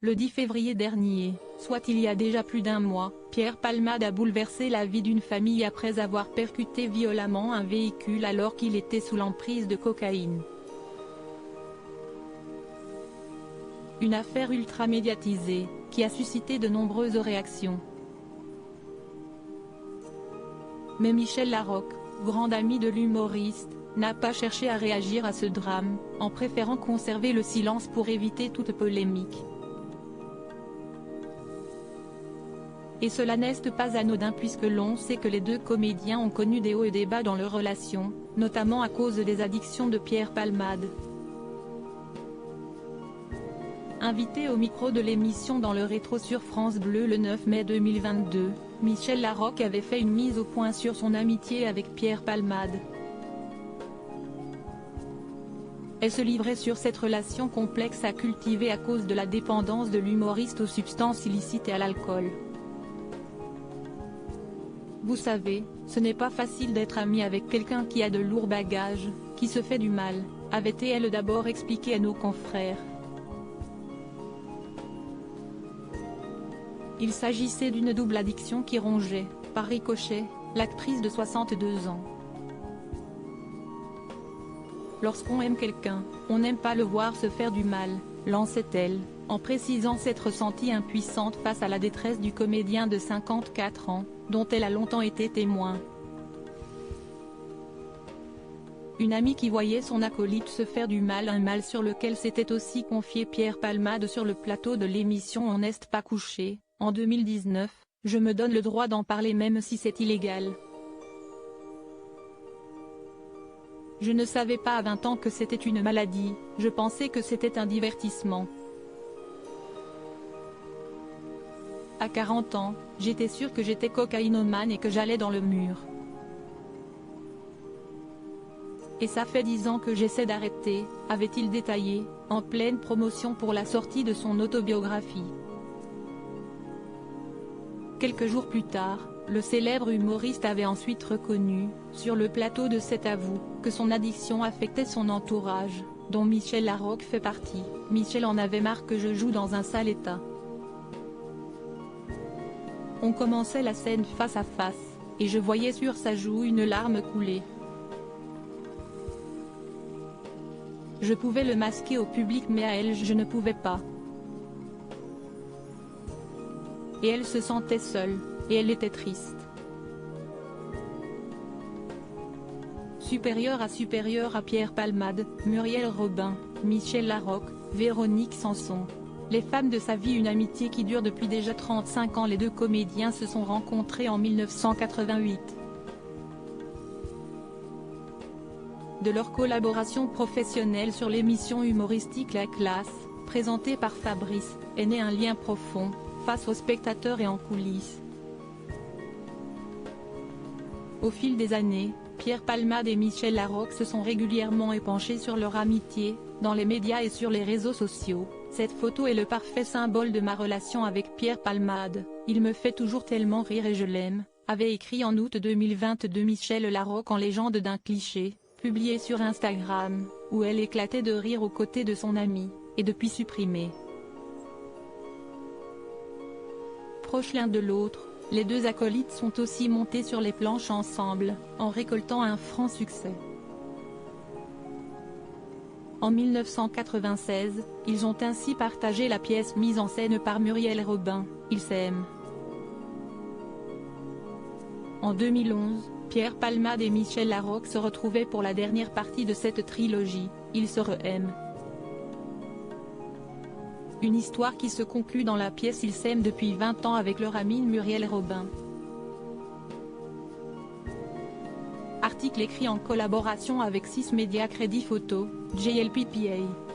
Le 10 février dernier, soit il y a déjà plus d'un mois, Pierre Palmade a bouleversé la vie d'une famille après avoir percuté violemment un véhicule alors qu'il était sous l'emprise de cocaïne. Une affaire ultra médiatisée, qui a suscité de nombreuses réactions. Mais Michel Larocque, grand ami de l'humoriste, n'a pas cherché à réagir à ce drame, en préférant conserver le silence pour éviter toute polémique. Et cela n'est pas anodin puisque l'on sait que les deux comédiens ont connu des hauts et des bas dans leur relation, notamment à cause des addictions de Pierre Palmade. Invité au micro de l'émission Dans le rétro sur France Bleu le 9 mai 2022, Michel Larocque avait fait une mise au point sur son amitié avec Pierre Palmade. Elle se livrait sur cette relation complexe à cultiver à cause de la dépendance de l'humoriste aux substances illicites et à l'alcool. Vous savez, ce n'est pas facile d'être ami avec quelqu'un qui a de lourds bagages, qui se fait du mal, avait-elle d'abord expliqué à nos confrères. Il s'agissait d'une double addiction qui rongeait, par ricochet, l'actrice de 62 ans. Lorsqu'on aime quelqu'un, on n'aime pas le voir se faire du mal, lançait-elle, en précisant s'être sentie impuissante face à la détresse du comédien de 54 ans, dont elle a longtemps été témoin. Une amie qui voyait son acolyte se faire du mal, un mal sur lequel s'était aussi confié Pierre Palmade sur le plateau de l'émission On n'est pas couché, en 2019, je me donne le droit d'en parler même si c'est illégal. Je ne savais pas à 20 ans que c'était une maladie, je pensais que c'était un divertissement. À 40 ans, j'étais sûre que j'étais cocaïnomane et que j'allais dans le mur. Et ça fait 10 ans que j'essaie d'arrêter, avait-il détaillé, en pleine promotion pour la sortie de son autobiographie. Quelques jours plus tard, le célèbre humoriste avait ensuite reconnu, sur le plateau de Cet Avou, que son addiction affectait son entourage, dont Michel Larocque fait partie. Michel en avait marre que je joue dans un sale état. On commençait la scène face à face, et je voyais sur sa joue une larme couler. Je pouvais le masquer au public mais à elle je ne pouvais pas. Et elle se sentait seule, et elle était triste. Supérieure à Pierre Palmade, Muriel Robin, Michel Larocque, Véronique Sanson. Les femmes de sa vie, une amitié qui dure depuis déjà 35 ans. Les deux comédiens se sont rencontrés en 1988. De leur collaboration professionnelle sur l'émission humoristique La Classe, présentée par Fabrice, est né un lien profond, face aux spectateurs et en coulisses. Au fil des années, Pierre Palmade et Michel Larocque se sont régulièrement épanchés sur leur amitié, dans les médias et sur les réseaux sociaux. Cette photo est le parfait symbole de ma relation avec Pierre Palmade, il me fait toujours tellement rire et je l'aime, avait écrit en août 2022 Michel Larocque en légende d'un cliché, publié sur Instagram, où elle éclatait de rire aux côtés de son ami, et depuis supprimé. Proches l'un de l'autre, les deux acolytes sont aussi montés sur les planches ensemble, en récoltant un franc succès. En 1996, ils ont ainsi partagé la pièce mise en scène par Muriel Robin, Ils s'aiment. En 2011, Pierre Palmade et Michel Larocque se retrouvaient pour la dernière partie de cette trilogie, Ils se re-aiment. Une histoire qui se conclut dans la pièce Ils s'aiment depuis 20 ans avec leur amie Muriel Robin. Article écrit en collaboration avec 6 médias Crédit Photo, JLPPA.